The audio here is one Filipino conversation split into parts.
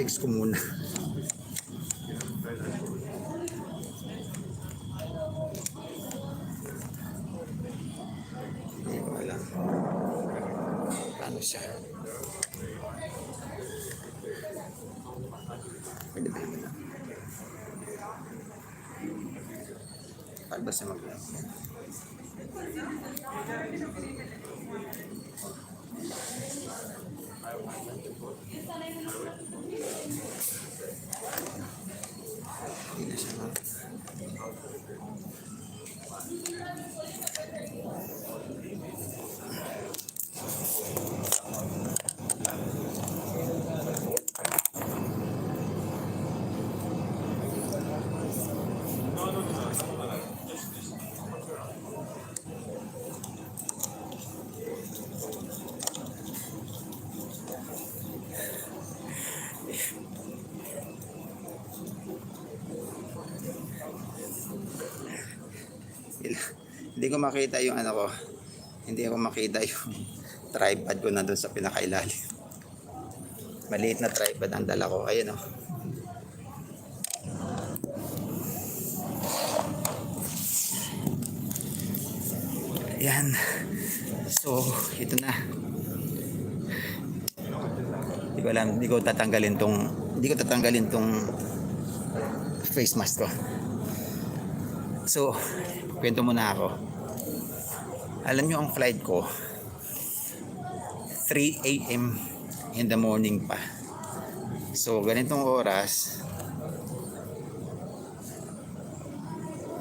i-text ko muna. Hindi ko alam. Paano siya? Pwede ba yun? Paano ba siya mag-live? Hindi na siya mag- Hindi ko makita yung ano ko. Hindi ko makita yung tripod ko na doon sa pinakailalim. Maliit na tripod ang dala ko. Ayun o. Ayan. So, ito na. Hindi ko tatanggalin tong face mask ko. So, kwento muna ako. Alam nyo ang flight ko 3 AM in the morning pa. So, ganitong oras,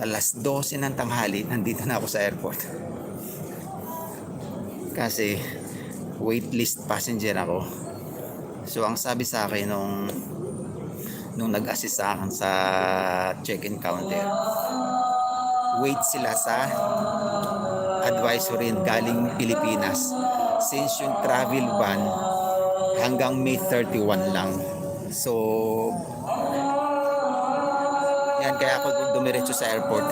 alas 12 ng tanghali, nandito na ako sa airport. Kasi, waitlist passenger ako. So, ang sabi sa akin nung nag-assist sa akin sa check-in counter, wait sila sa advisory galing Pilipinas since yung travel ban hanggang May 31 lang. So, yan, kaya ako dumiretso sa airport.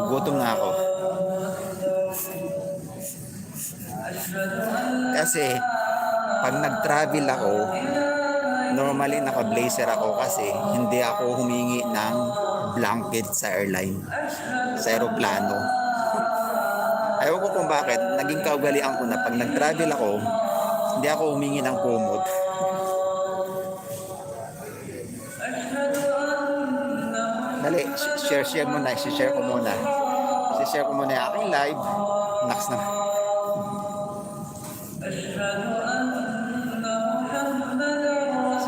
Gugutom na ako. Kasi, pag nag-travel ako, normally naka-blazer ako kasi hindi ako humingi ng blanket sa airline, sa aeroplano. Ayaw ko kung bakit, naging kaugalian ko na pag nag-travel ako, hindi ako humingi ng kumot. Dali, share mo na, share ko muna. Share ko muna yung aking live. Next na.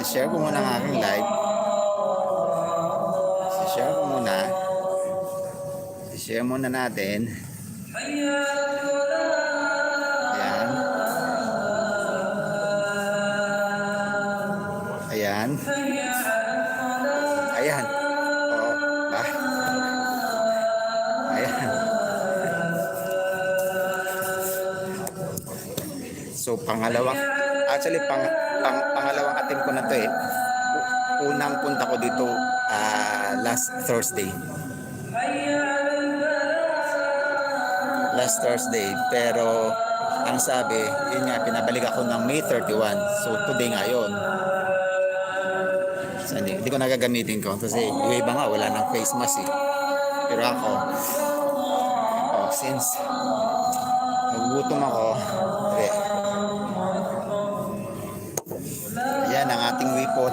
Share ko muna ang aking live. Share ko muna. Share muna natin. Ayan. Ayan. Ayan. Oh, ayan. So, pangalawang attempt ko na to eh. Unang punta ko dito last Thursday. Pero ang sabi, yun nga, pinabalik ako ng May 31. So, today ngayon. So, hindi ko nagagamitin ko. Kasi yung iba nga, wala ng face mask eh. Pero ako, since nagugutom ako, yan ang ating weapon.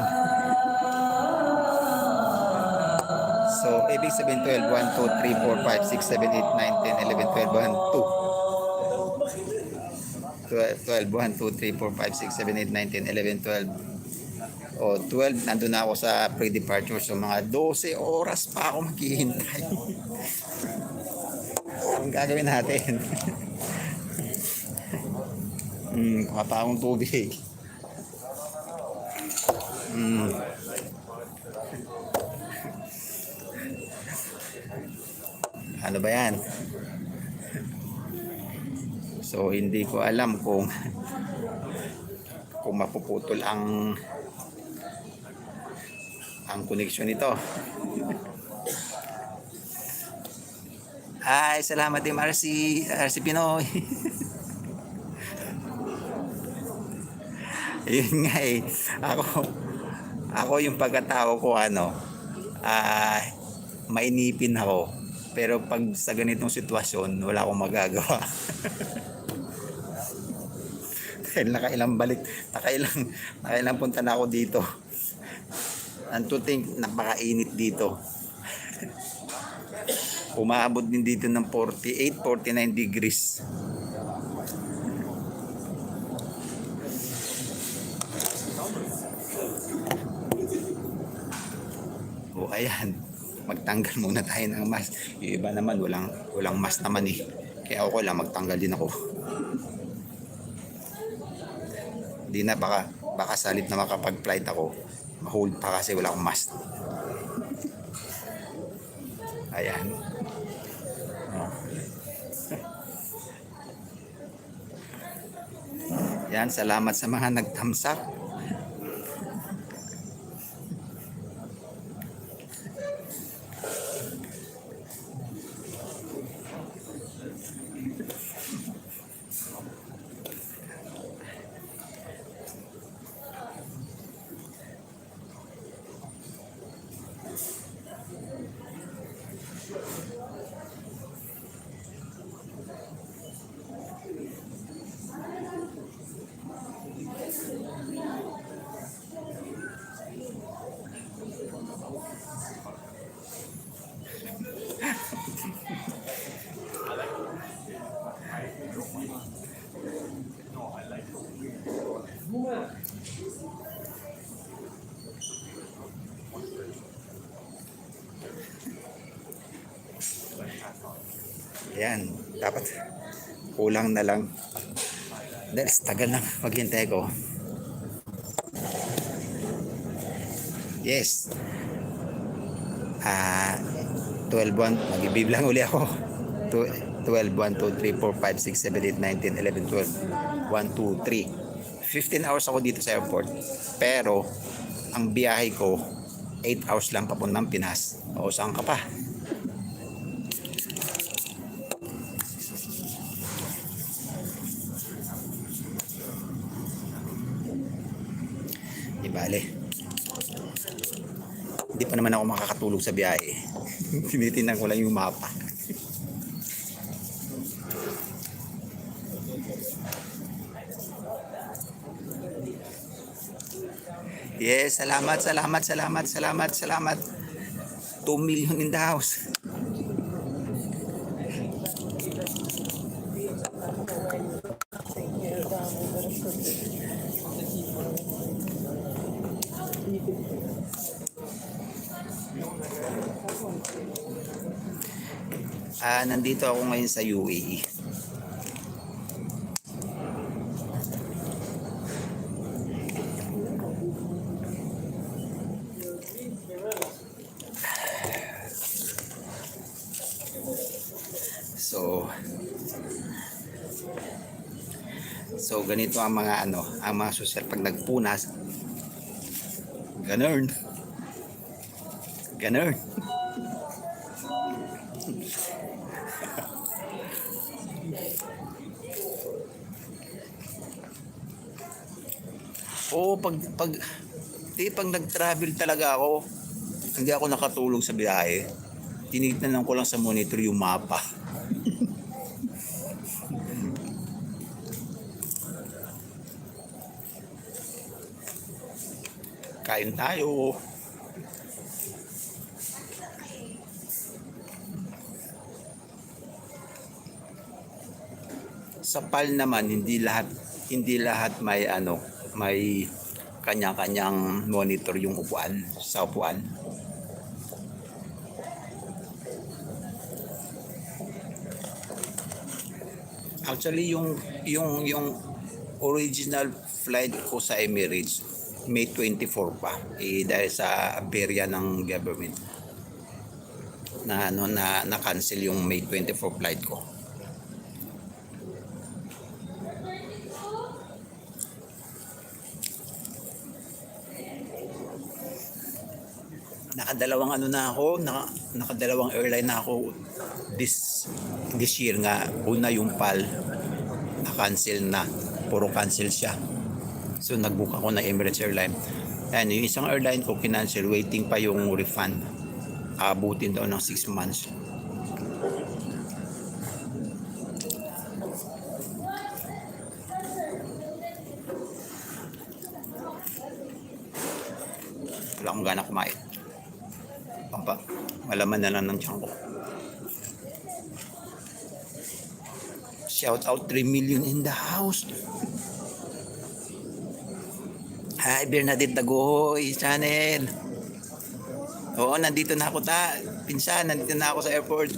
So, ibig sabihin 12, 1, 2, 3, 4, 5, 6, 7, 8, 9, 10, 11, 12, 1, 2. 12, 1, 2, 3, 4, 5, 6, 7, 8, 9, 10, 11, 12. O, 12, nandun na ako sa pre-departure. So, mga 12 oras pa ako maghihintay. Ang gagawin natin? Kuha pa akong tubig. Ano ba yan? So, hindi ko alam kung mapuputol ang connection nito. Ay, salamat Team RC Pinoy. Yun nga eh. Ako, ako yung pagkatao ko ano, ah, mainipin ako. Pero pag sa ganitong sitwasyon, wala akong magagawa. Dahil nakailang punta na ako dito. And to think, napakainit dito. Umaabot din dito ng 48, 49 degrees. O ayan, magtanggal muna tayo ng mask. Yung iba naman walang mask naman eh. Kaya ako lang magtanggal din ako. Di na baka salit na makapag-flight ako, ma-hold pa kasi wala akong mask. Ayan. Oh. Yan, salamat sa mga nagtamsak. Ayan, dapat kulang na lang. Dahil tagal na maghintay ko. Yes. 12-1, mag-ibiblang uli ako. 12, 1, 2, 3, 4, 5, 6, 7, 8, 9, 10, 11, 12. 1, 2, 3. 15 hours ako dito sa airport. Pero, ang biyahe ko, 8 hours lang papuntang Pinas. O, saan ka pa? Di bale. Hindi pa naman ako makakatulog sa biyahe. Tinitingnan ko lang yung mapa. Yes, salamat. 2 million in the house. Nandito ako ngayon sa UAE. So ganito ang mga ang mga social pag nagpunas. Ganun. Oo, pag nag-travel talaga ako, hindi ako nakatulog sa biyahe. Tinignan ko lang sa monitor yung mapa. Kain tayo. Sa PAL naman hindi lahat may kanya-kanyang monitor yung upuan sa upuan. Actually yung original flight ko sa Emirates May 24 pa dahil sa aberya ng government na cancel yung May 24 flight ko. Nakadalawang airline na ako this year nga. Una yung PAL na cancel na, puro cancel siya. So nag-book ako na Emirates Airline. And yung isang airline ko kinancel, waiting pa yung refund. Aabutin daw ng 6 months. Wala akong gana kumain. Pampa, malaman na lang ng tiyan ko. Shout out 3 million in the house. Hi, Bernadette Dagohoy channel. Oo, nandito na ako pinsan, nandito na ako sa airport.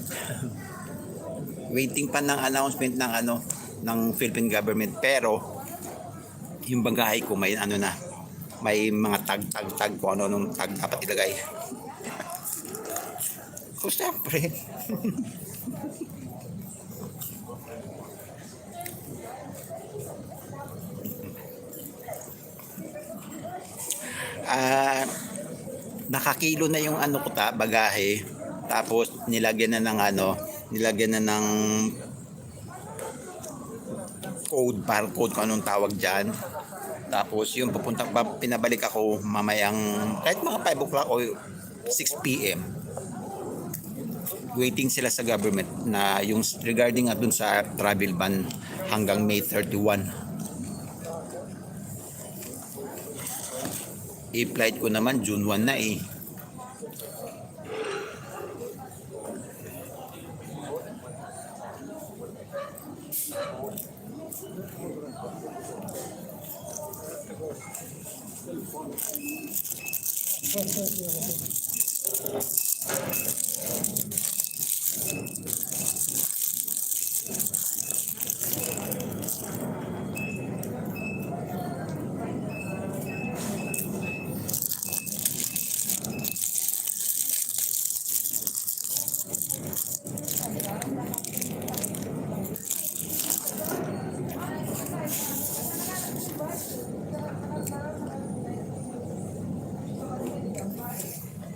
Waiting pa ng announcement ng ng Philippine government, pero yung bagahe ko may may mga tag kung ano nung tag dapat ilagay. So, siyempre. Nakakilo na yung bagahe, tapos nilagyan na ng code, barcode kung anong tawag dyan. Tapos yung pinabalik ako mamayang kahit mga 5 o'clock o 6 p.m. Waiting sila sa government na yung regarding dun sa travel ban hanggang May 31. I-flight ko naman June 1 na eh.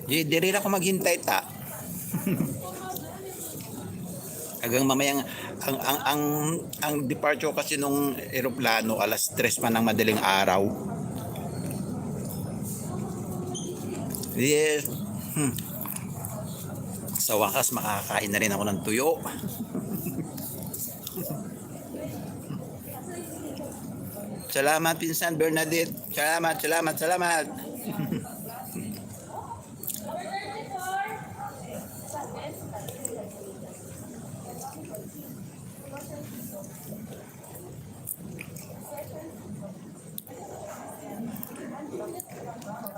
Diri ako maghintay ta. Hanggang mamayang ang departure kasi nung eroplano alas 3 pa ng madaling araw. Yes. Sa wakas makakain na rin ako ng tuyo. Salamat pinsan Bernadette. Salamat.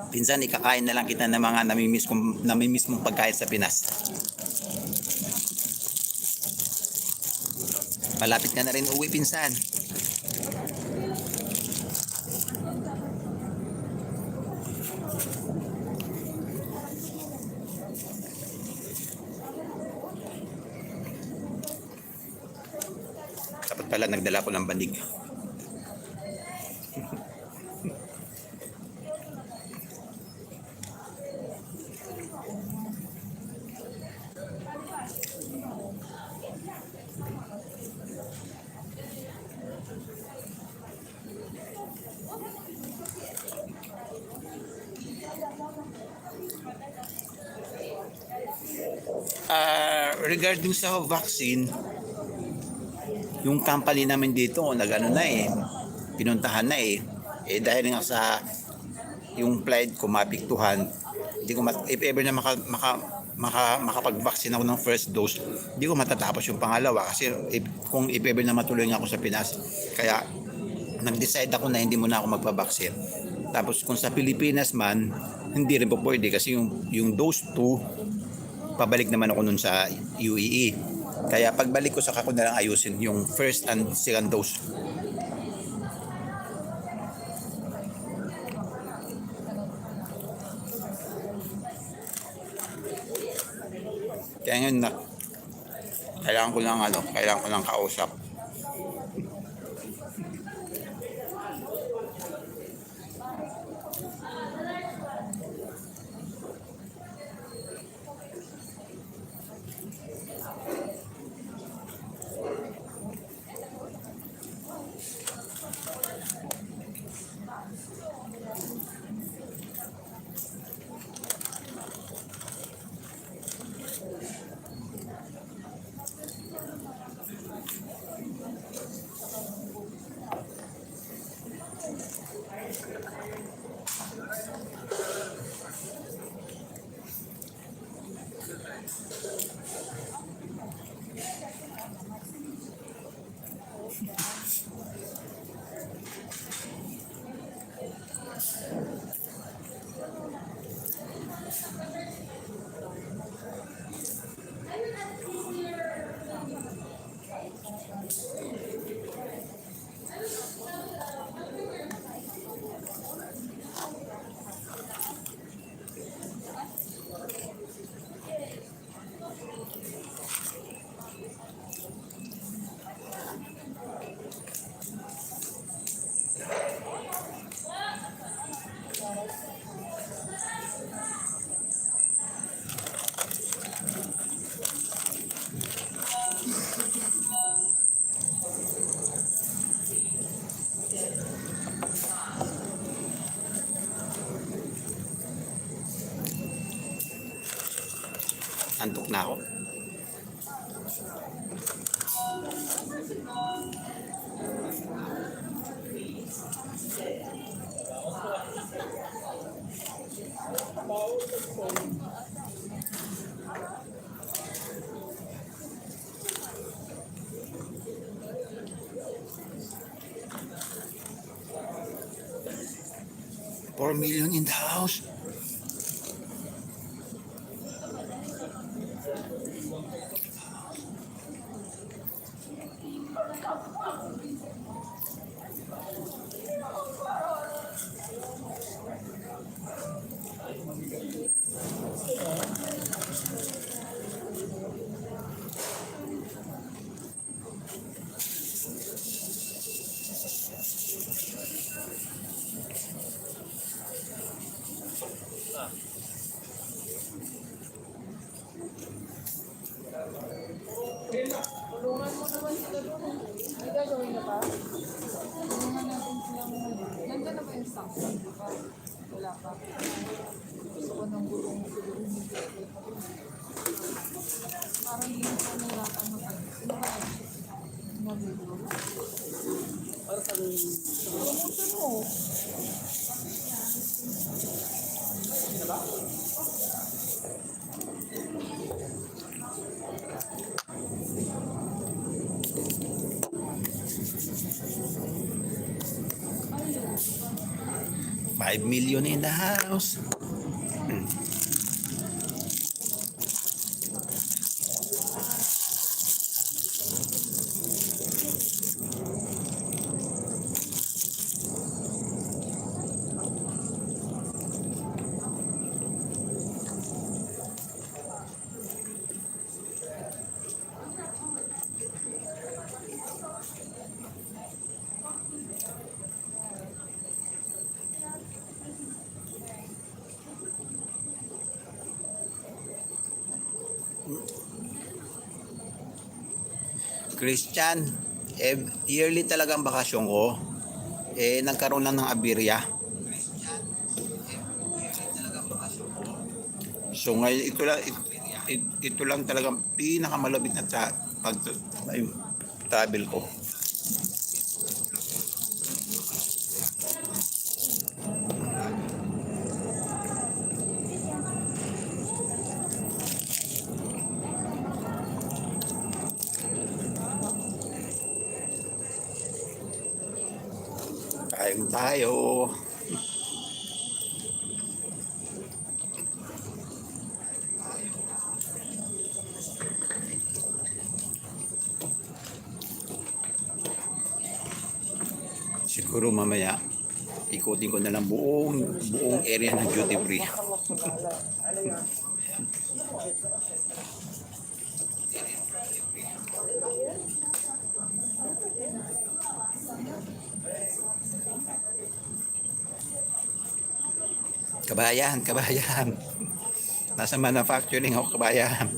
Pinsan, ikakain na lang kita ng mga namimiss mong pagkain sa Pinas. Malapit ka na rin uwi, pinsan. Dapat pala nagdala ko ng bandig. Regarding sa vaccine, yung company namin dito pinuntahan na dahil nga sa yung flight ko mapiktuhan, hindi ko if ever na makapag-vaccine ako ng first dose, hindi ko matatapos yung pangalawa kasi kung if ever na matuloy nga ako sa Pinas, kaya nag-decide ako na hindi muna ako magpa-vaccine. Tapos kung sa Pilipinas man, hindi rin po pwede kasi yung dose 2 pabalik naman ako nun sa UAE. Kaya pagbalik ko saka ko na lang ayusin yung first and second dose. Kaya ngayon kailangan ko lang kausap. Antok na ako. $4 million in the house. Tulungan mo naman sila doon. May gagawin na pa? Tulungan natin silang nandiyan na ba yung stock? Wala pa. Gusto ko ng gulong siguro hindi ko. Parang hindi ko nahirapan mag-ano. Sino ba? Nag-gulong? Para sa promotion mo. Sino ba? $5 million in the house. Christian, yearly talagang bakasyon ko. Nagkaroon lang ng abirya. So ngayon ito lang talagang pinakamalapit na travel ko. Kain tayo. Siguro mamaya ikutin ko na lang buong area ng duty free. Kabayan. Nasa manufacturing ako, kabayan.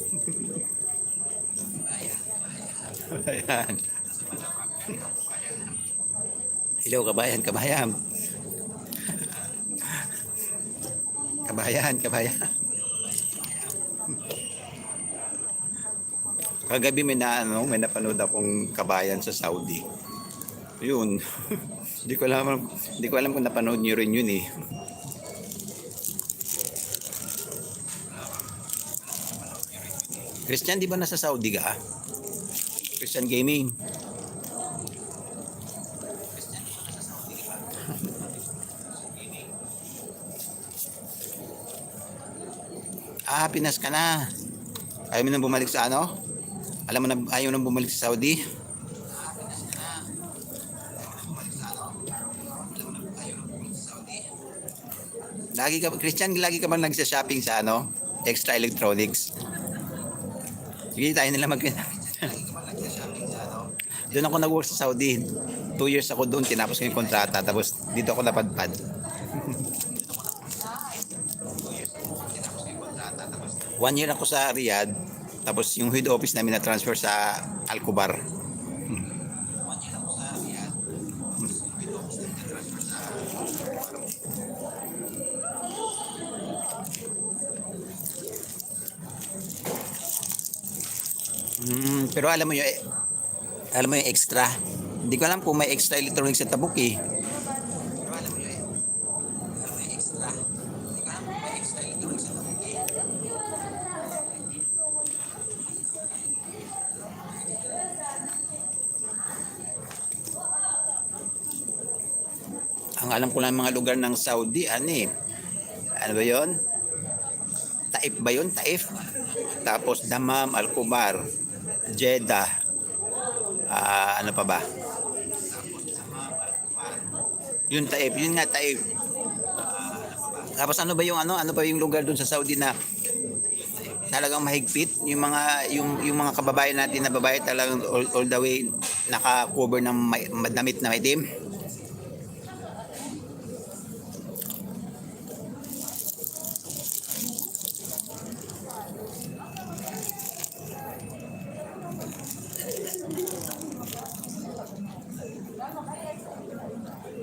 Kabayan. Hello, kabayan. Kabayan. Kagabi may napanood akong kabayan sa Saudi. Yun. Hindi ko alam kung napanood niyo rin yun eh. Christian, di ba nasa Saudi ka? Christian Gaming. Ah, Pinas ka na. Ayaw mo nang bumalik sa ano? Alam mo na ayaw nang bumalik sa Saudi? Christian, lagi ka bang nagsa-shopping sa ano? Extra Electronics. Sige, tayo nila mag Doon ako nag-work sa Saudi. 2 years ako doon, tinapos ko yung kontrata, tapos dito ako napadpad. 1 year ako sa Riyadh, tapos yung head office namin na transfer sa Al-Kubar. Pero alam mo yung extra. Hindi ko alam kung may extra electronics sa Tabuk eh. Pero alam mo yung extra. Hindi ko alam kung may extra electronics sa Tabuk eh. Ang alam ko lang mga lugar ng Saudi, ano ba yon? Taif ba yun? Taif? Tapos Dammam, Al-Kubar, Jeddah, ano pa ba? Yun Taif, yun nga Taif. Tapos ano ba yung ano pa yung lugar doon sa Saudi na talagang mahigpit yung mga kababayan natin na babae talagang all the way naka-cover ng damit na maitim.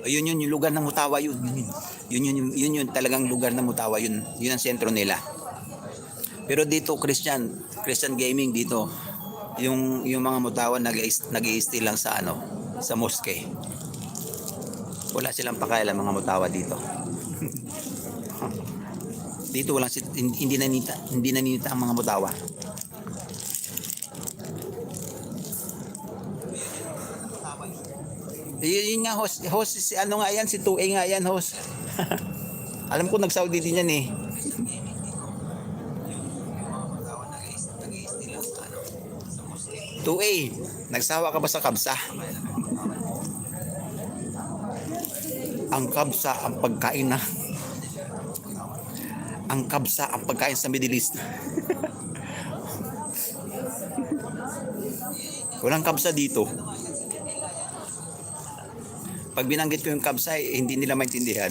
Yun yung lugar ng Mutawa yun. Yun talagang lugar ng Mutawa yun. Yun ang sentro nila. Pero dito Christian Gaming dito. Yung mga Mutawa nag-i-stay lang sa sa mosque. Wala silang pakialam mga Mutawa dito. Dito hindi naninita ang mga Mutawa. Yun nga host si ano nga yan, si 2A nga yan host. Alam ko nag-Saudi din yan eh. 2A, nagsawa ka ba sa kabsa? Ang kabsa ang pagkain na. Ang kabsa ang pagkain sa Middle East. Walang kabsa dito. Pag binanggit ko yung kabsa, hindi nila maintindihan.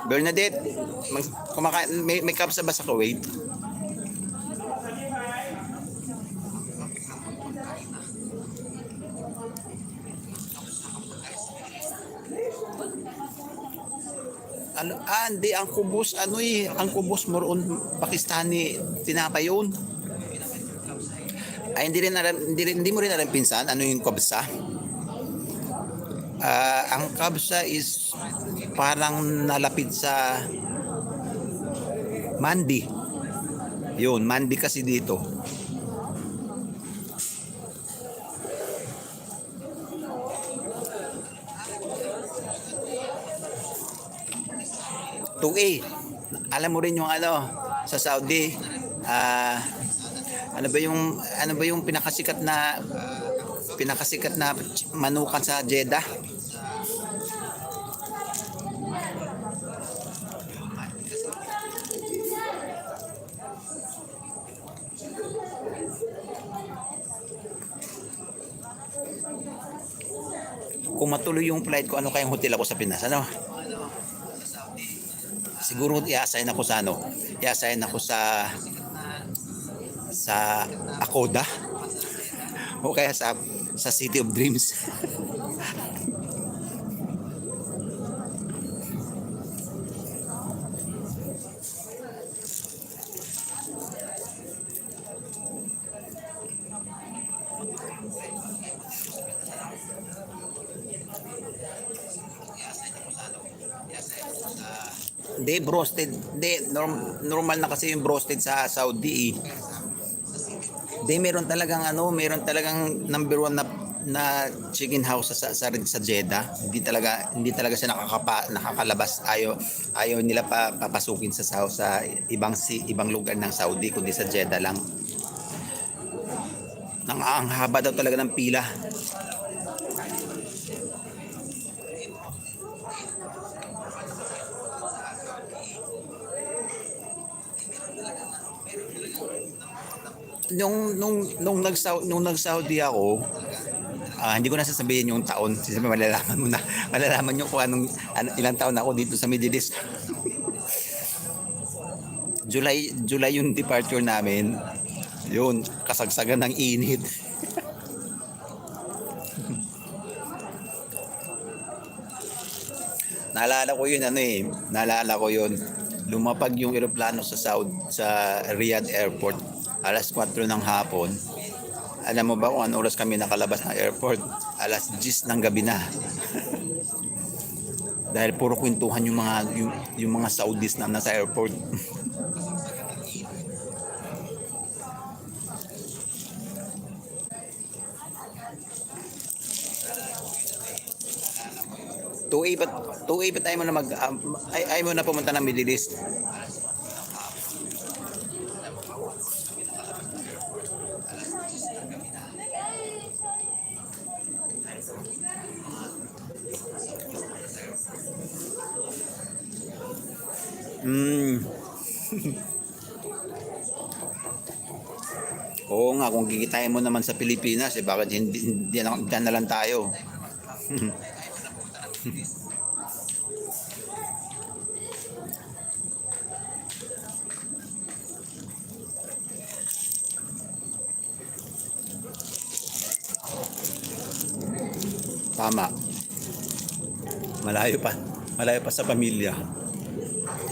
Bernadette, may kabsa ba sa Kuwait? Hindi, ang kubos, ang kubos moron Pakistani, tinapay yun. Ay, hindi mo rin alam pinsan, ano yung kabsa? Ang kabsa is parang nalapit sa mandi. Yun, mandi kasi dito. Alam mo rin yung sa Saudi, ano ba yung pinakasikat na manukan sa Jeddah? Kung matuloy yung flight ko, ano kayang hotel ako sa Pinas? Siguro i-assign ako sa Akoda o kaya sa City of Dreams. Hindi, broasted. Hindi, normal na kasi yung broasted sa Saudi eh. Hindi, meron talagang number one na chicken house sa Jeddah. Hindi talaga siya nakakalabas. Ayaw nila papasukin sa ibang lugar ng Saudi kundi sa Jeddah lang. Ang haba daw talaga ng pila. Nung nag-Saudi ako, hindi ko na sasabihin yung taon kasi malalaman mo na. Malalaman nyo kung ilang taon ako dito sa Middle East. July yung departure namin. Yun, kasagsagan ng init. Naalala ko yun. Lumapag yung eroplano sa Riyadh Airport, alas 4 ng hapon. Alam mo ba kung anong oras kami nakalabas ng airport? Alas 10 ng gabi na. Dahil puro kwentuhan yung mga Saudis na nasa airport. 2A ba 2A ba tayo mo na ay mo na pumunta ng Middle East? Hmm. Oo nga, kung kikitain mo naman sa Pilipinas, bakit hindi na lang tayo? Tama, malayo pa. Malayo pa sa pamilya.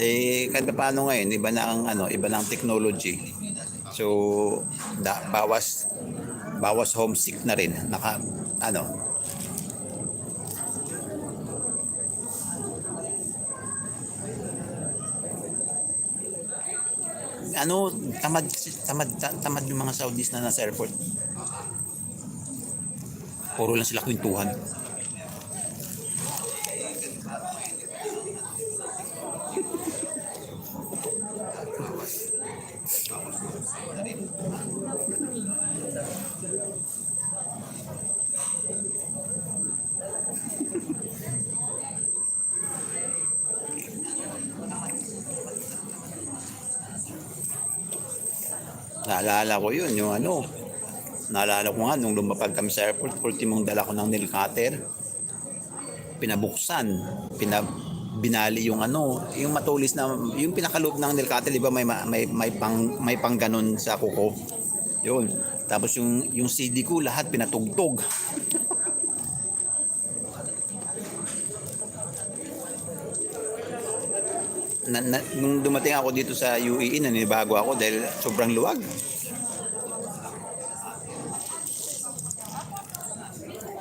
Kahit paano ngayon, iba na ang technology. So, bawas homesick na rin. Ano, ano, tamad yung mga Saudis na nasa airport. Puro lang sila kwentuhan. Naalala ko yun, naalala ko nga nung lumapag kami sa airport, ultimong dala ko ng nail cutter, pinabuksan, binali yung matulis na, yung pinakaloob ng nail cutter, di ba may pang ganun sa kuko. Yun. Tapos yung CD ko lahat pinatugtog. Nung dumating ako dito sa UAE, nanibago ako dahil sobrang luwag.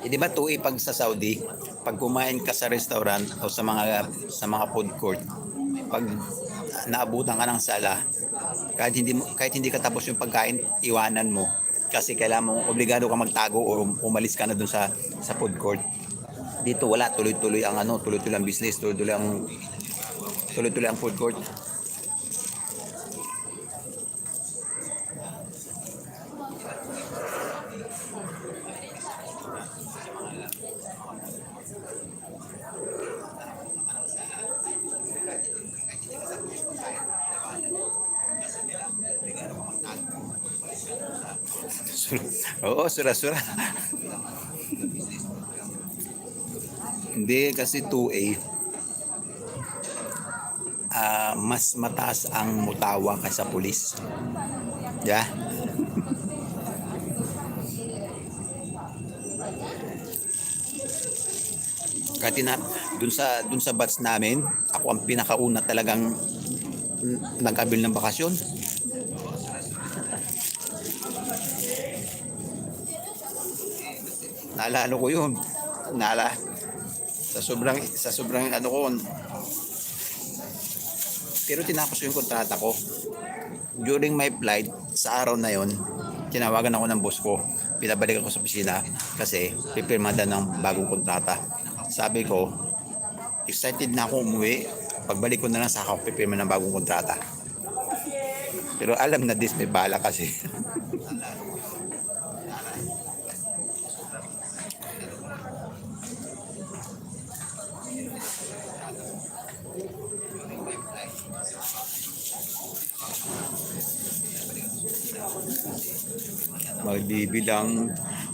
Di ba 2A pag sa Saudi, pag kumain ka sa restaurant o sa mga food court, pag naabutan ka ng sala, kahit hindi ka tapos yung pagkain, iwanan mo kasi kailangan mo, obligado ka magtago o umalis ka na dun sa food court. Dito wala, tuloy-tuloy ang business, tuloy-tuloy ang food court. Oo, sura-sura. Hindi kasi 2A. Mas mataas ang mutawa kaysa pulis. Yeah. Kahit dun sa batch namin, ako ang pinakauna talagang nag-abil ng bakasyon. Naalala ko yun. Sa sobrang Pero tinapos ko yung kontrata ko. During my flight, sa araw na yon, tinawagan ako ng boss ko. Pinabalik ako sa opisina kasi pipirma daw ng bagong kontrata. Sabi ko, excited na ako umuwi. Pagbalik ko na lang sa ako pipirma ng bagong kontrata. Pero alam na this may bala kasi.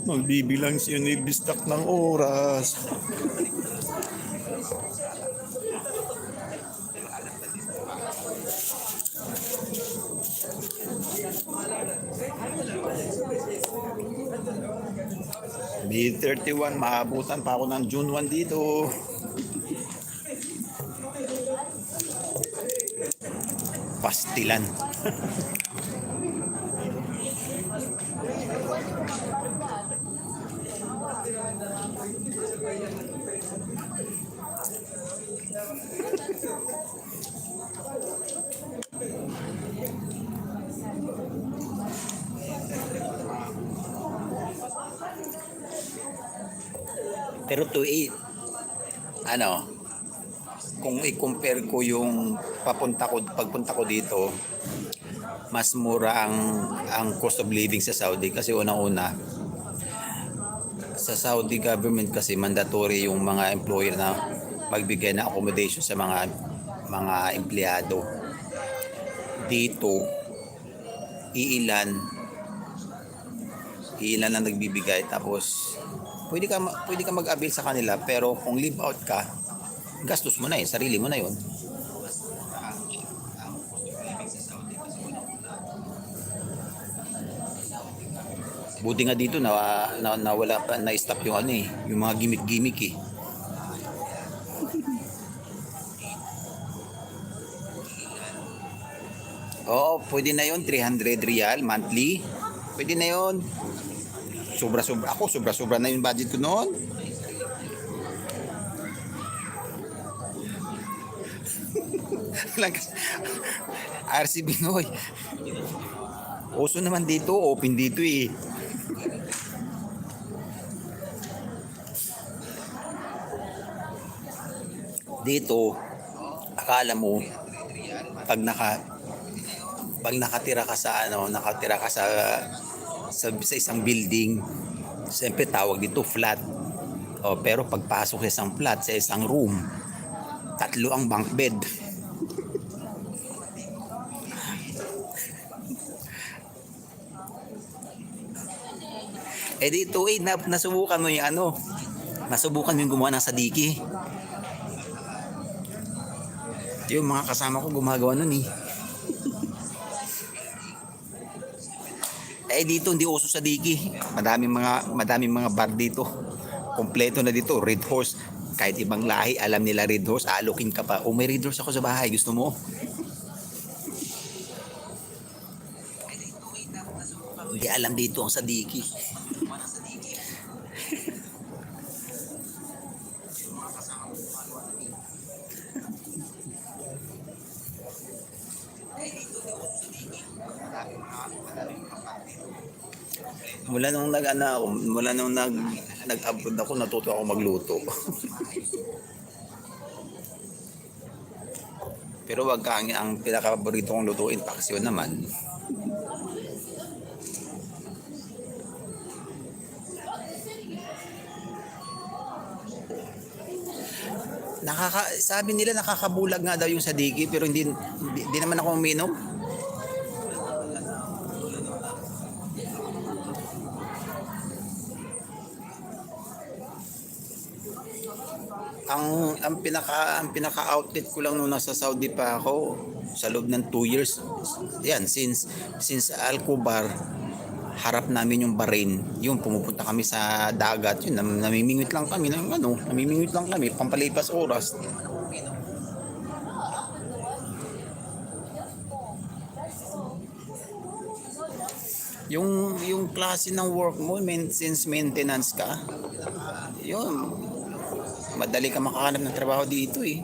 Magbibilang siya ni Bistak ng oras. May 31, maabutan pa ako ng June 1 dito. Pastilan. Pero kung i-compare ko yung pagpunta ko dito, mas mura ang cost of living sa Saudi kasi unang-una sa Saudi government kasi mandatory yung mga employer na magbigay ng accommodation sa mga empleyado. Dito iilan ang nagbibigay, tapos pwede ka mag-avail sa kanila, pero kung live out ka, gastos mo na sarili mo na yun. Buti nga dito na wala pa, na-stop yung yung mga gimmick Oo, pwede na yun, 300 riyal monthly. Pwede na yun. Sobra na yung budget ko noon. RC Binoy. Uso naman dito, open dito eh. Dito, akala mo pag nakatira ka sa isang building, siyempre tawag dito flat. Pero pagpasok sa isang flat, sa isang room, 3 ang bunk bed. Dito nasubukan mo nasubukan yung gumawa ng sadiki. Yung mga kasama ko gumagawa nun eh. Dito hindi uso sadiki. Madaming mga bar dito. Kompleto na dito, Red Horse. Kahit ibang lahi, alam nila Red Horse, alokin ka pa. May Red Horse ako sa bahay, gusto mo? Hindi alam dito ang sadiki. Mula nung nag-abroad ako, natuto ako magluto. Pero wag ka, ang pinaka-paborito kong lutuin, paksiw naman. Sabi nila nakakabulag nga daw yung sadiki, pero hindi naman ako uminom. Ang pinaka-outlet ko lang nung nasa Saudi pa ako, sa loob ng 2 years. Yan, since Al-Kubar, harap namin yung Bahrain. Yung pumupunta kami sa dagat, yun, namimingwit lang kami pampalipas oras. Yung klase ng work mo, since maintenance ka, yun, madali ka makahanap ng trabaho dito eh.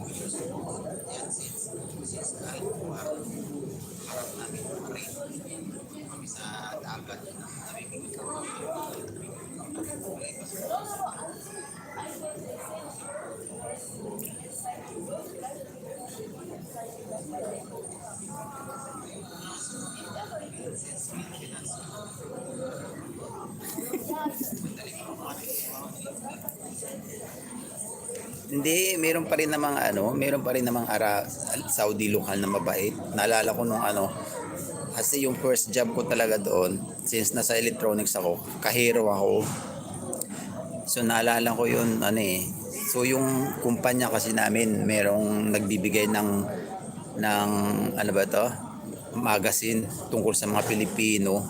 Hindi, meron pa rin namang meron pa rin namang Saudi lokal na mabait. Naalala ko nung kasi yung first job ko talaga doon, since nasa electronics ako, kahero ako. So naalala ko yun, So yung kumpanya kasi namin, merong nagbibigay ng ano ba to? Magazine tungkol sa mga Pilipino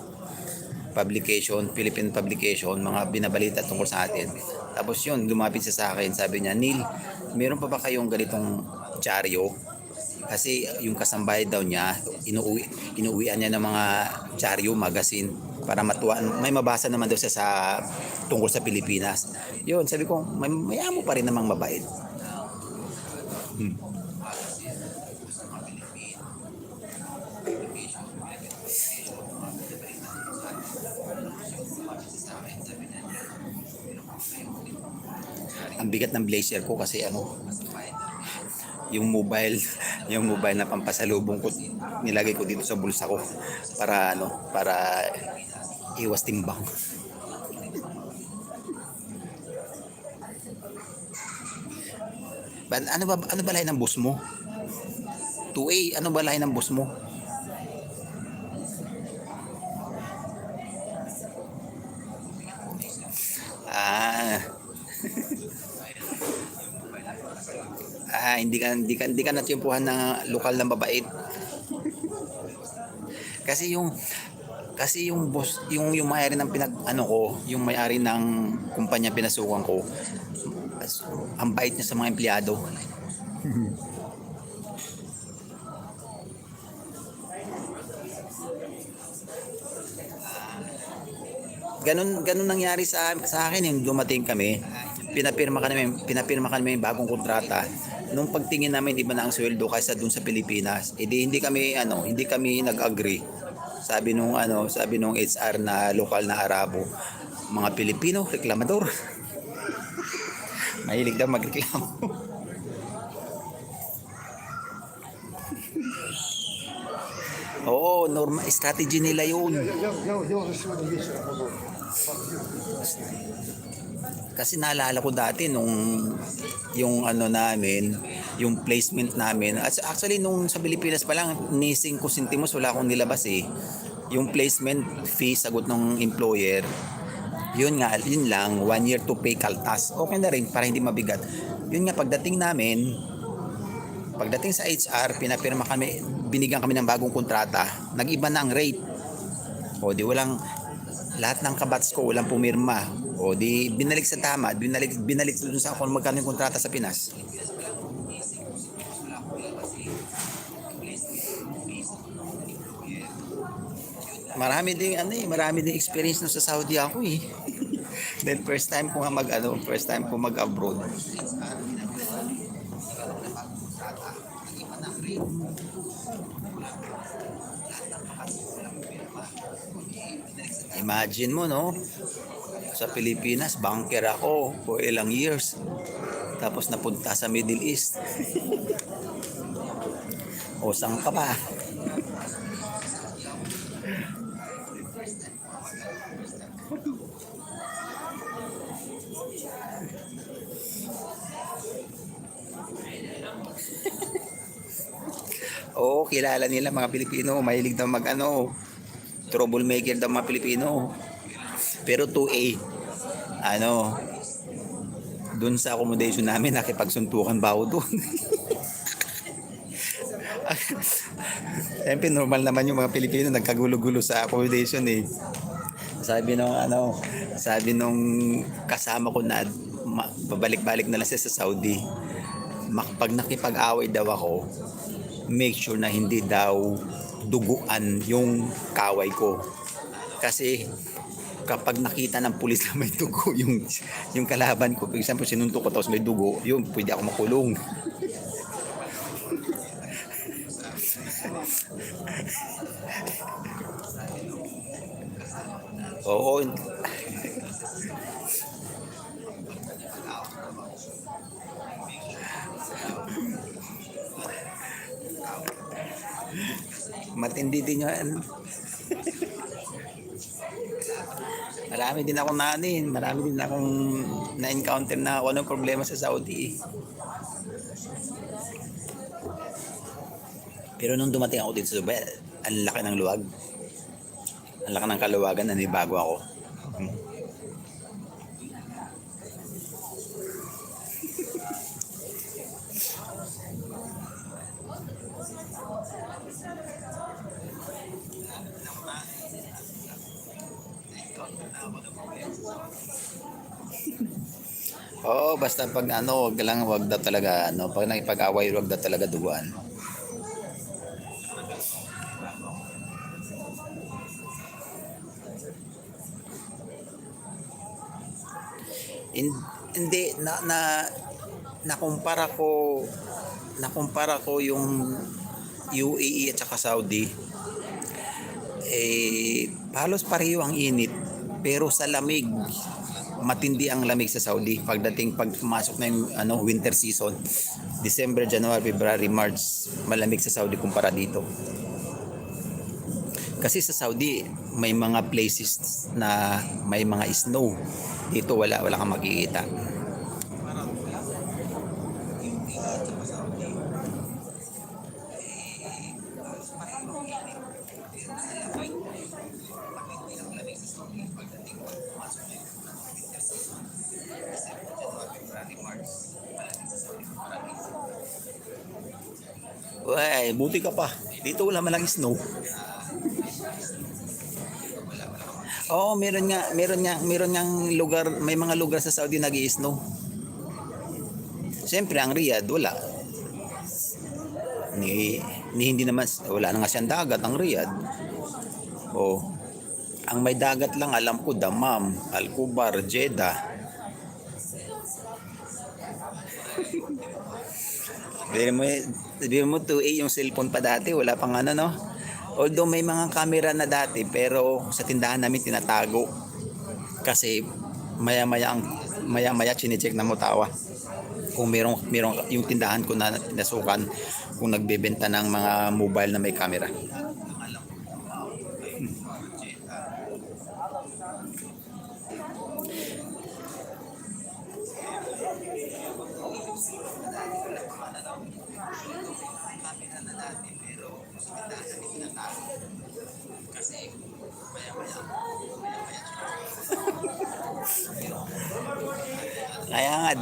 Philippine publication, mga binabalita tungkol sa atin. Tapos yun, lumapit siya sa akin, sabi niya, Neil, meron pa ba kayong ganitong dyaryo? Kasi yung kasambahay daw niya, inuuwian niya ng mga dyaryo, magazine, para matuwa, may mabasa naman daw siya tungkol sa Pilipinas. Yun, sabi ko, may amo pa rin namang mabait. Ang bigat ng blazer ko kasi yung mobile yung mobile na pampasalubong ko, nilagay ko dito sa bulsa ko para iwas timbang. Ano ba lahi ng boss mo? 2A, ano ba lahi ng boss mo? Ah, hindi ka natyempuhan ng lokal na mabait. Kasi yung boss, yung may-ari ng yung may-ari ng kumpanya pinasukan ko, ang bait niya sa mga empleyado. Ganun nangyari sa akin yung dumating kami. Pinapirma kami yung bagong kontrata. Nung pagtingin namin iba na ang sweldo kaysa dun sa Pilipinas. Hindi kami nag-agree. Sabi nung HR na lokal na Arabo, mga Pilipino reklamador. Mahilig daw magreklamo. Oo, normal strategy nila 'yun. Kasi naalala ko dati yung namin, yung placement namin. Actually nung sa Pilipinas pa lang, ni 5 centimos wala akong nilabas eh. Yung placement fee sagot ng employer, yun lang, 1 year to pay kaltas. Okay na rin para hindi mabigat. Yun nga pagdating sa HR, binigyan kami ng bagong kontrata, nag-iba na ang rate. O di lahat ng kabats ko walang pumirma. O di binalik sa tama, binalik dun sa kung magkano yung kontrata sa Pinas. Marami ding experience no sa Saudi ako eh. Then first time ko mag-abroad. Imagine mo no, sa Pilipinas, banker ako for ilang years. Tapos napunta sa Middle East. O saan ka pa? Oo, kilala nila mga Pilipino. Mahilig daw troublemaker daw mga Pilipino. Pero 2A, dun sa accommodation namin, nakipagsuntukan ba ako dun? Siyempre, normal naman yung mga Pilipino, nagkagulo-gulo sa accommodation eh. Sabi nung kasama ko na, babalik-balik na lang siya sa Saudi. Pag nakipag-away daw ako, make sure na hindi daw duguan yung kaway ko. Kasi kapag nakita ng pulis na may dugo yung kalaban ko, for example sinuntok ko tapos may dugo, yun pwede ako makulong. Oo, matindi din yan. Marami din akong na-encounter na kung anong problema sa Saudi. Pero nung dumating ako dito sa Dubai, ang laki ng luwag. Ang laki ng kaluwagan, nanibago ako. Oo, basta pag wag daw talaga, pag nakipag-away, wag daw talaga duguan. Hindi nakumpara ko yung UAE at saka Saudi. Halos pareho ang init, pero sa lamig, matindi ang lamig sa Saudi pag pumasok na yung winter season. December, January, February, March, malamig sa Saudi kumpara dito. Kasi sa Saudi may mga places na may mga snow. Dito wala kang makikita. Uy, buti ka pa. Dito wala man lang snow. Oo, meron nga lugar, may mga lugar sa Saudi nag-i-snow. Siyempre ang Riyadh wala. Hindi naman wala na nga siyang dagat ang Riyadh. Oh. Ang may dagat lang alam ko Dammam, Al-Kubar, Jeddah. Sabi mo 2A yung cellphone pa dati, wala pang no? Although may mga camera na dati, pero sa tindahan namin tinatago. Kasi maya-maya chine-check na mo tawa. Kung merong yung tindahan ko na nasukan kung nagbebenta ng mga mobile na may camera. Kaya nga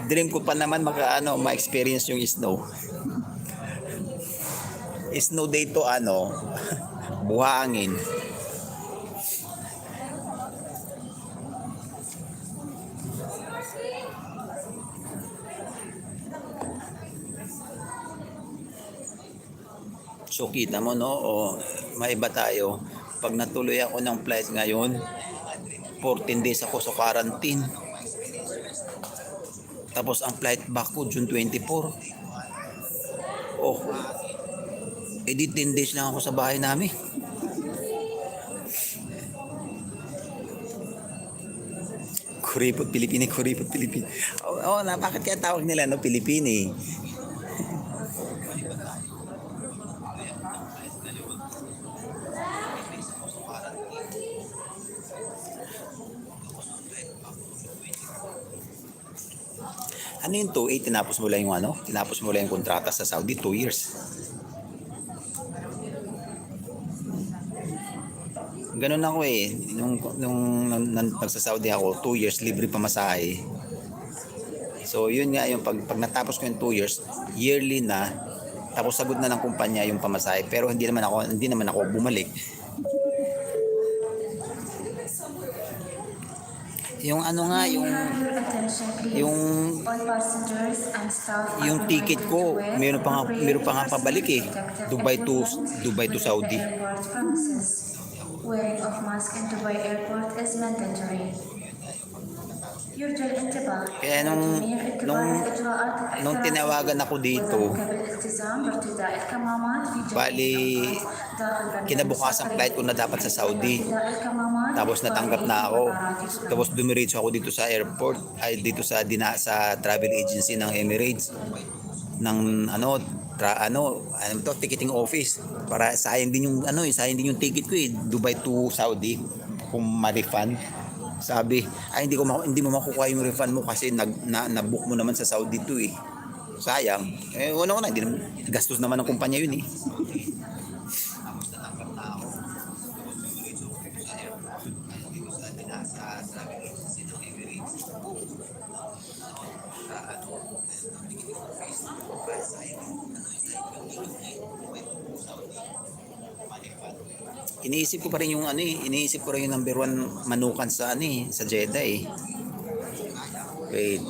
dream ko pa naman ma-experience yung snow. Snow day to buhangin. So kita mo maiba tayo. Pag natuloy ako ng flight ngayon, 14 days ako sa quarantine. Tapos ang flight back ko June 24. Oh, edi 10 days lang ako sa bahay namin. Kuripot Pilipini. Bakit kaya tawag nila Pilipini? Ano yung 2A? Tinapos mo lang yung kontrata sa Saudi, 2 years. Ganun ako nung nagsa-Saudi ako, 2 years libre pamasahe. So yun nga yung pag natapos ko yung 2 years, yearly na, tapos sagot na ng kumpanya yung pamasahe, pero hindi naman ako bumalik. Yung yung ticket ko, meron pa nga pabalik Dubai to Saudi. Wearing of mask in Dubai airport is mandatory. يرجى الانتباه Kaya لجميع اتباع الإجراءات nung tinawagan ako dito, وذلك بالالتزام بارتداء الكمامات في جميع bali, الأوقات داخل برنامج kinabukasan flight ko na dapat sa Saudi. ارتداء الكمامات Tapos natanggap na ako. ومطارات الدولة. Tapos dumiretso ako dito sa airport, ay dito sa sa travel agency ng Emirates ng ano to, ticketing office para sayang din yung sayang din yung ticket ko Dubai to Saudi kung ma-refund. Sabi, ay hindi mo makukuha yung refund mo kasi na-book mo naman sa Saudi to Sayang. Una hindi naman, gastos naman ng kumpanya yun Iniisip ko pa rin yung iniisip ko rin yung number one manukan sa sa Jeddah Wait.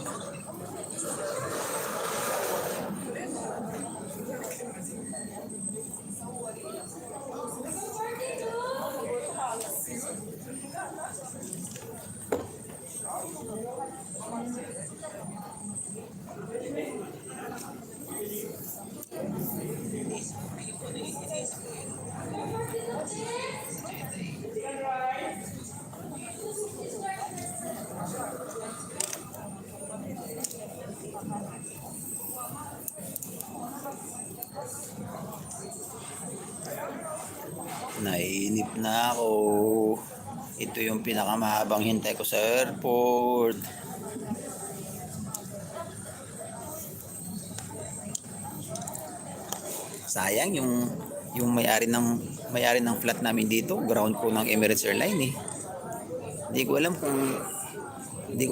Nainip na ako. Ito yung pinakamahabang hintay ko sa airport. Sayang yung may-ari ng flat namin dito, ground ko ng Emirates Airline Hindi ko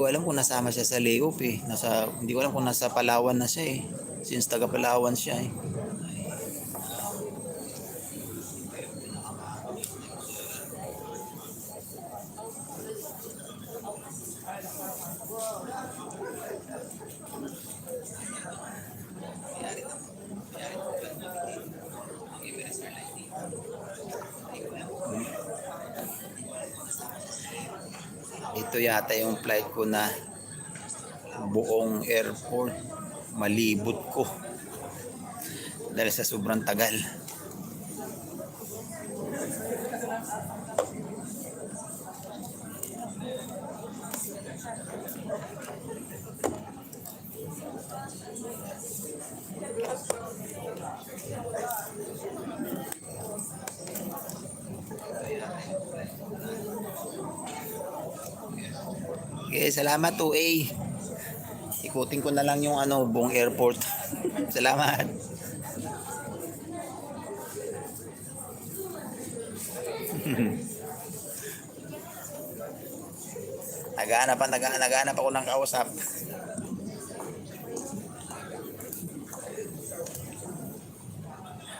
alam kung nasama siya sa layoff hindi ko alam kung nasa Palawan na siya Since taga Palawan siya Ito yata yung flight ko na buong airport malibot ko dahil sa sobrang tagal. Okay, salamat 2A. Ikutin ko na lang yung buong airport. Salamat. Naghahanap ako ng kausap.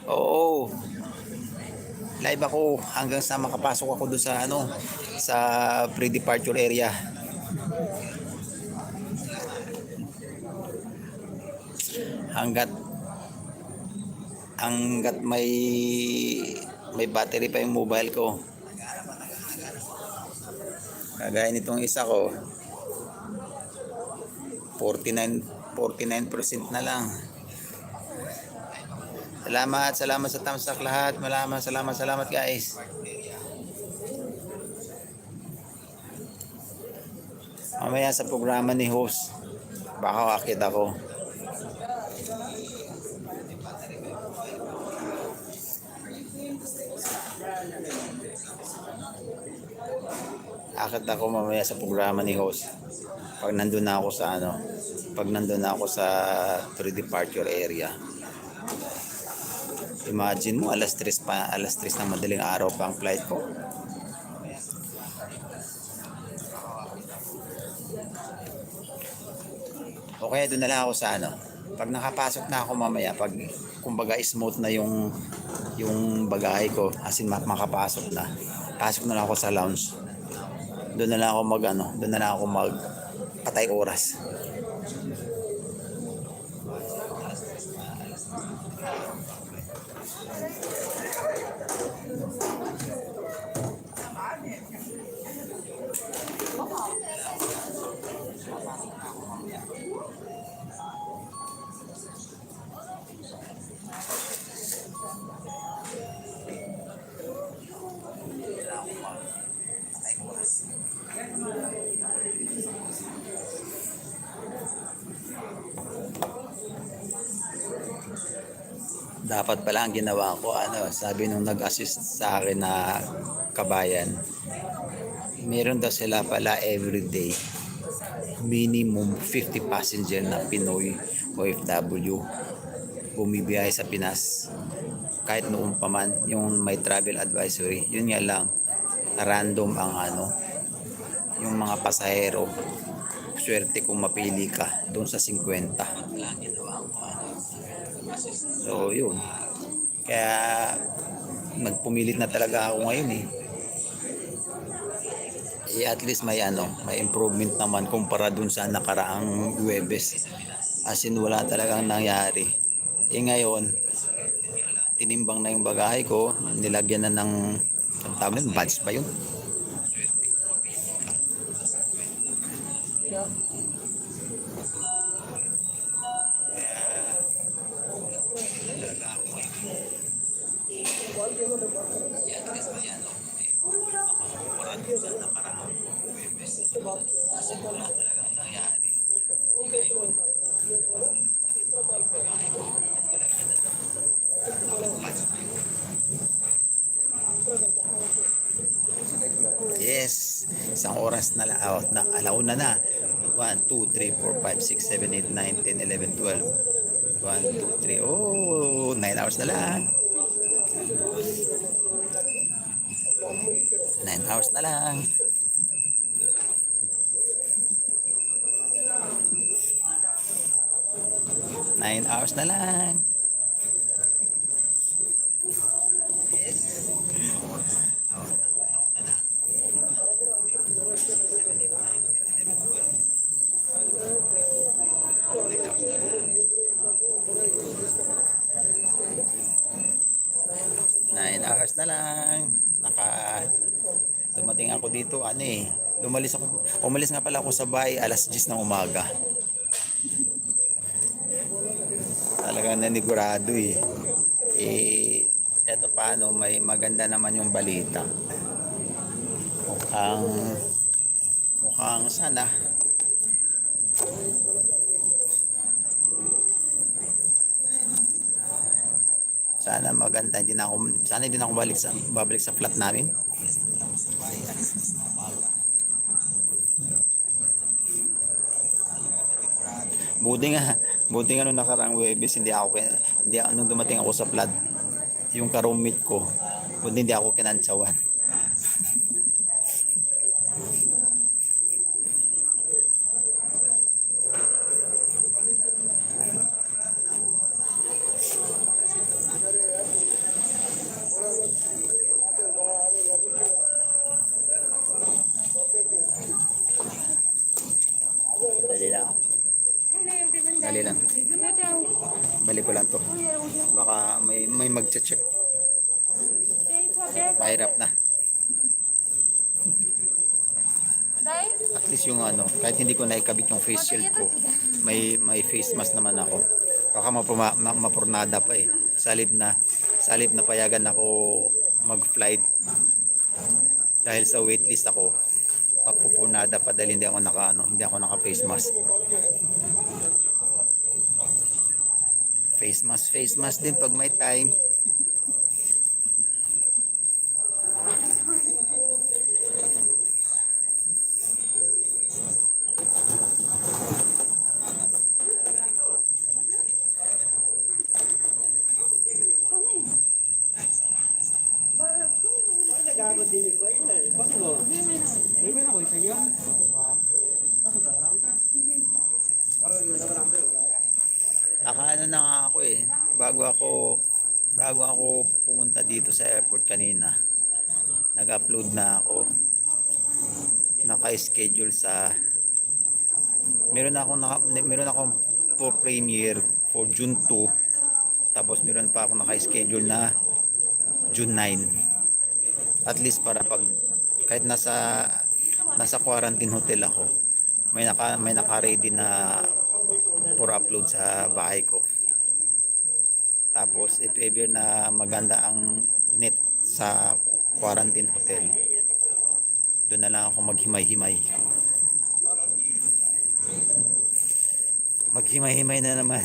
Oo. Live ako hanggang sa makapasok ako doon sa sa pre-departure area. Hanggat may battery pa yung mobile ko. Kagaya nitong isa ko 49% na lang. Salamat sa thumbs up lahat. Salamat guys. Mamaya sa programa ni host baka akit ako. Akit ako mamaya sa programa ni host pag nandun na ako sa pre-departure area. Imagine mo alas 3 ng madaling araw pa ang flight ko. Okay, doon na lang ako sa pag nakapasok na ako mamaya, pag kumbaga smooth na yung bagahe ko, as in makapasok na. Pasok na lang ako sa lounge. Doon na lang ako mag patay oras. Dapat pala ang ginawa ko, ano, sabi nung nag-assist sa akin na kabayan, meron daw sila pala everyday minimum 50 passenger na Pinoy OFW bumibiyahe sa Pinas. Kahit noon pa man, yung may travel advisory, yun nga lang, random ang ano, yung mga pasahero. Swerte kung mapili ka doon sa 50. So, yun. Kaya, nagpumilit na talaga ako ngayon eh. At least may ano, may improvement naman kumpara dun sa nakaraang Huwebes. As in wala talagang nangyari. Ngayon, tinimbang na yung bagahe ko, nilagyan na ng ang tawag nun, badge ba yun? Yeah. Yes, isang oras na lang. Oh, na, alauna na. 1, 2, 3, 4, 5, 6, 7, 8, 9, 10, 11, 12. 1, 2, 3. Oh, 9 hours na lang. 9 hours na lang. Nine hours na lang. Nine hours na lang. Dumating ako dito, ano eh. Umalis nga pala ako sa bahay alas 10 ng umaga. Talagang nanigurado eh. Eto paano, may maganda naman yung balita. Mukhang sana maganda, sana hindi na ako babalik sa flat namin. Buti nga nung nakaraang Huwebes, nung dumating ako sa flat, yung ka-roommate ko, buti hindi ako kinantsawan. Dali lang. Balik ko lang to. Baka may mag-check. Mahirap na. At least yung ano, kahit hindi ko naikabit yung face shield ko, may face mask naman ako. Baka mapurnada pa eh. Salib na payagan ako mag-flight dahil sa waitlist ako. Mapupurnada pa dahil hindi ako naka face mask. Face mask din pag may time. Nakaano na nga ako eh. Bago ako pumunta dito sa airport kanina, nag-upload na ako. Naka-schedule sa meron akong for premiere for June 2. Tapos meron pa ako naka-schedule na June 9. At least para pag kahit nasa quarantine hotel ako, may naka-ready na for upload sa bahay ko. Tapos if ever na maganda ang net sa quarantine hotel, doon na lang ako maghimay-himay na naman.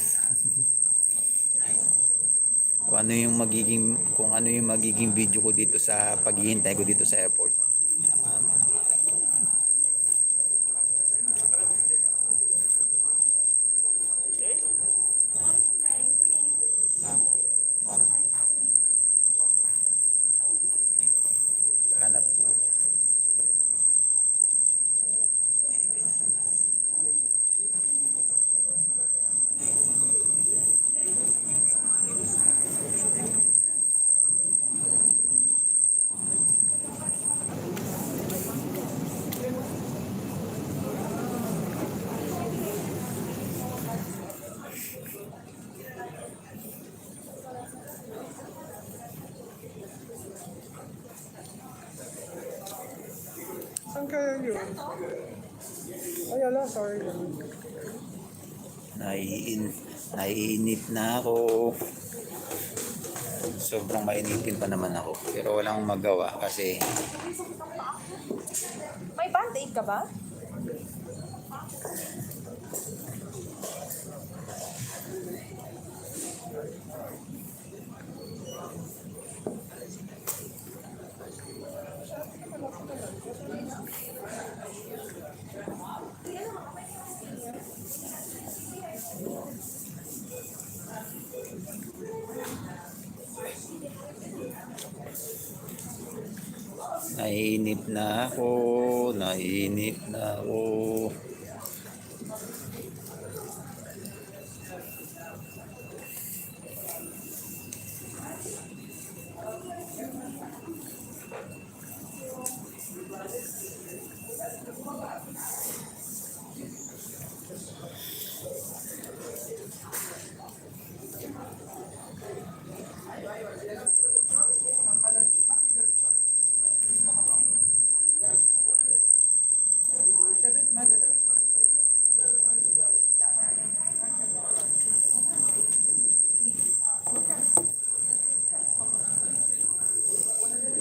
kung ano yung magiging video ko dito sa paghihintay ko dito sa airport. Hanap ko. Saan kaya yun? Ay, ala, sorry. Naiinit na ako. Sobrang mainitin pa naman ako. Pero walang magawa kasi May band-aid ka ba? naiinit na ako. Naiinit na ako.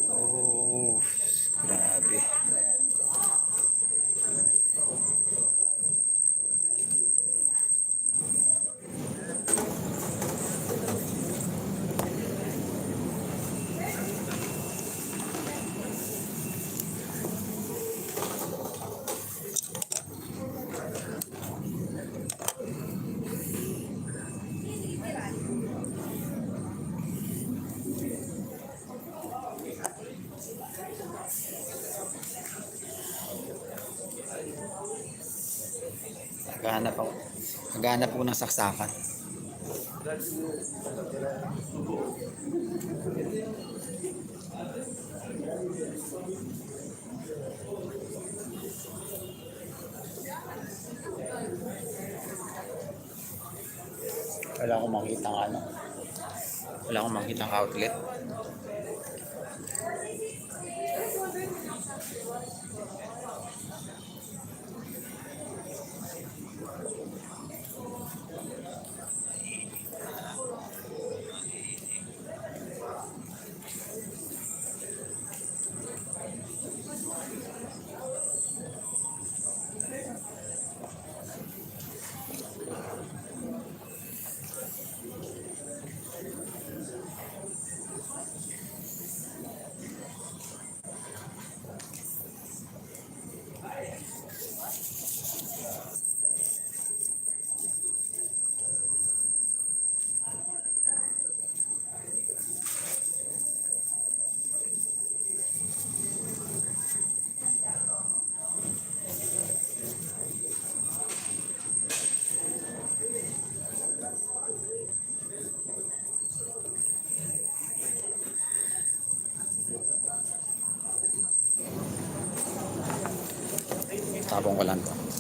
Oh, grabe. Naghahanap ako ng saksakan. Wala akong makitang ano. Wala akong makitang outlet. Tapong ko lang to.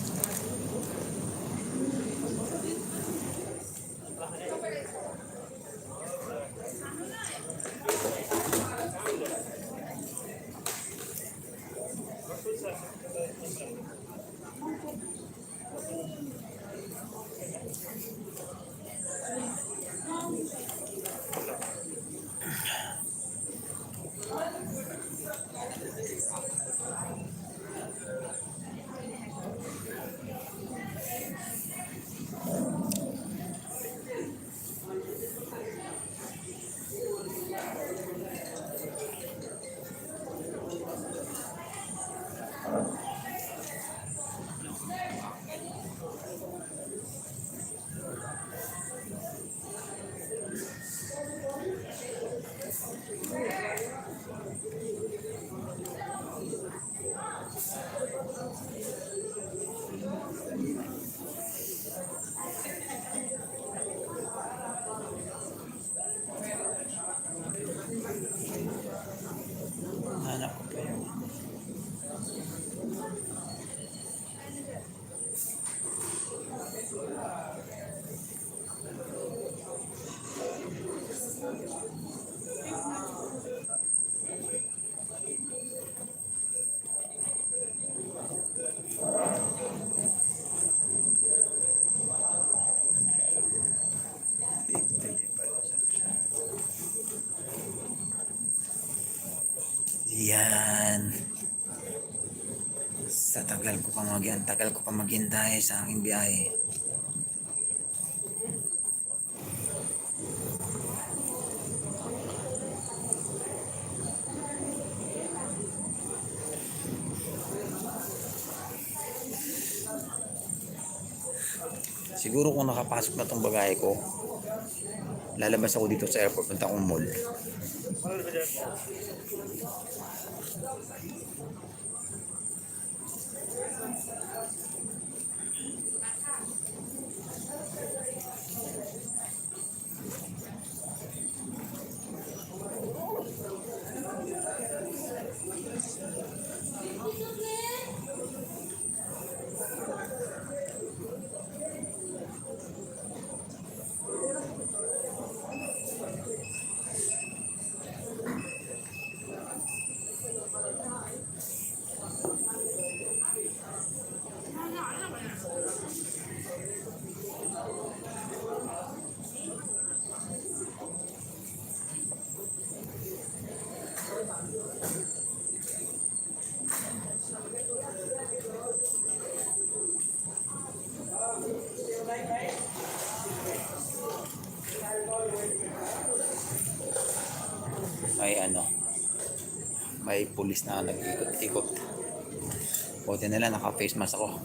Yan. Sa tagal ko pa maghintay sa aking biyahe. Siguro kung nakapasok na tong bagahe ko, lalabas ako dito sa airport, punta akong mall. May pulis na nag-ikot-ikot. Buti nila naka-face mask ako.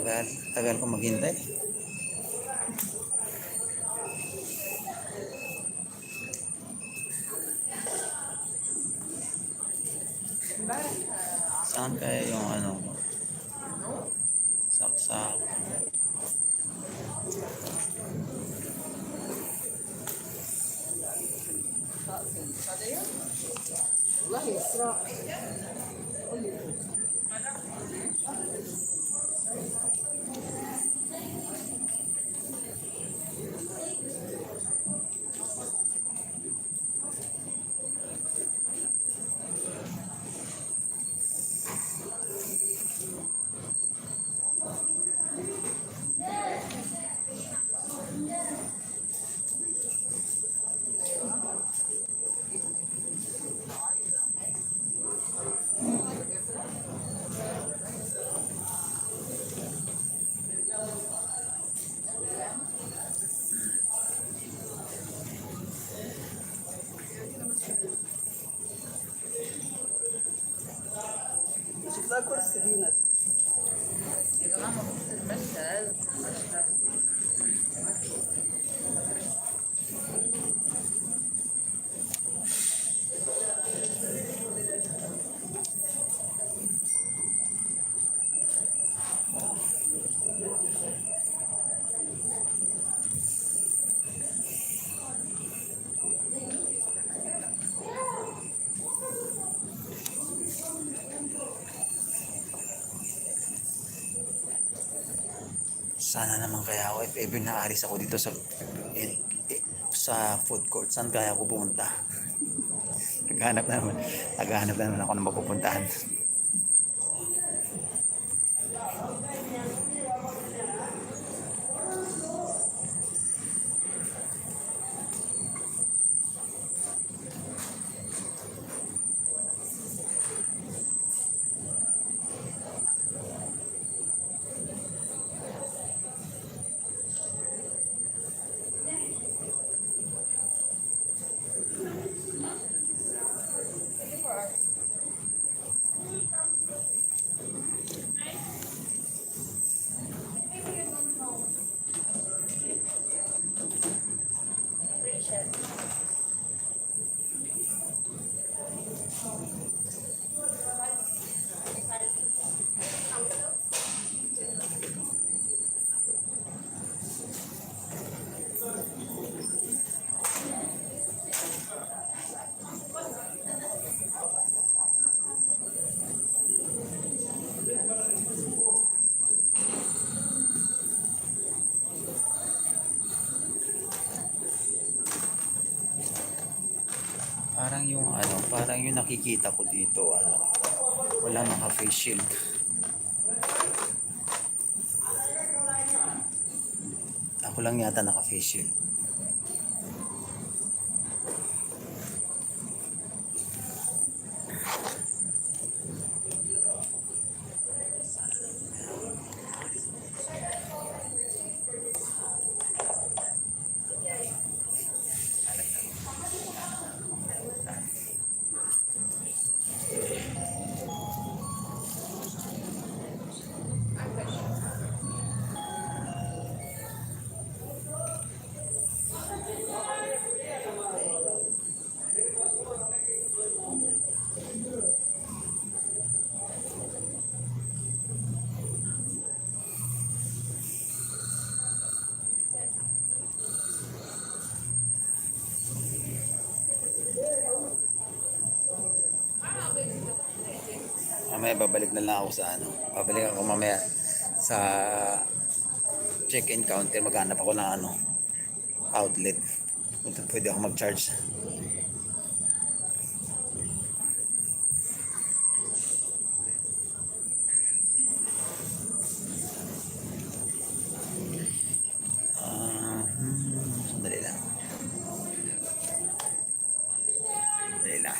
Tagal, tagal ko maghintay. Saan kaya yung ano? Saksak. Wallahi, Isra. شكلها كرسي دينك. Sana naman kaya ako, if ever naaris ako dito sa sa food court, saan kaya ako pumunta? Naghahanap na naman ako ng mapupuntahan. Parang yung nakikita ko dito, wala naka-face shield. Ako lang yata naka-face shield. Mamaya babalik na lang ako sa babalik ako mamaya sa check-in counter, maghanap ako ng outlet. Pwede ako mag-charge. Sandali lang. Sandali lang.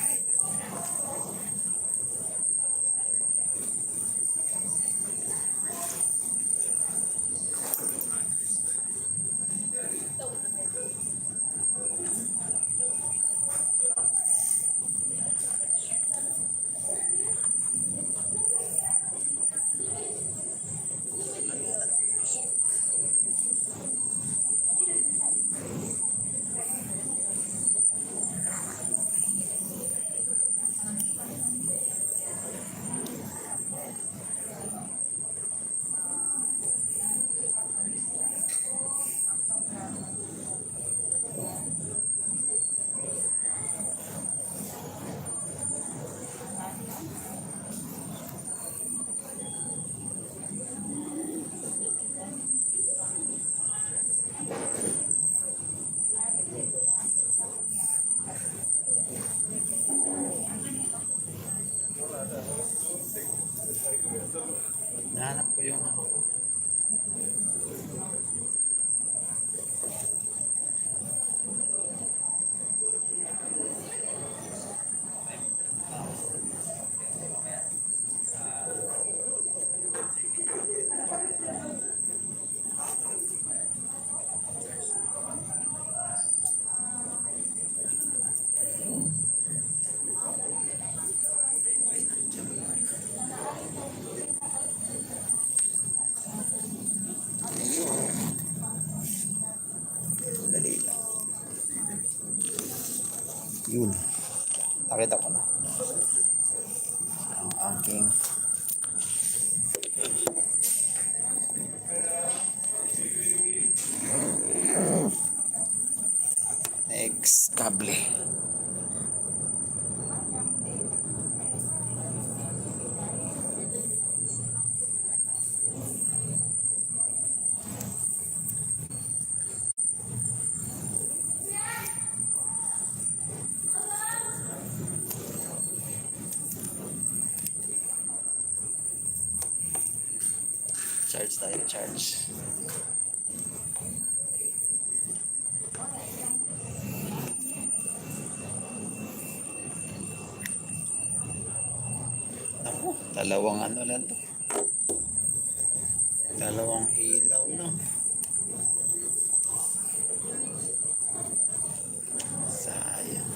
Yun. Nakita ko na. Ang aking next kable. Charge tayo, charge. Naku, dalawang ano lang to. Dalawang ilaw lang. Sayang.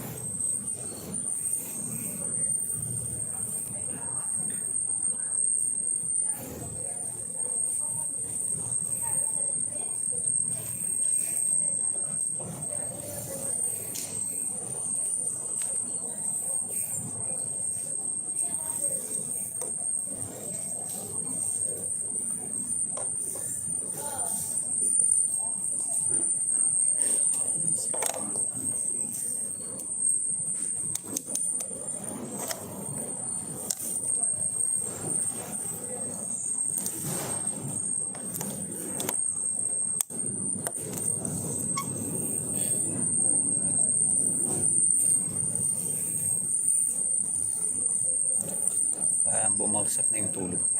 Bumagsak na yung tulog.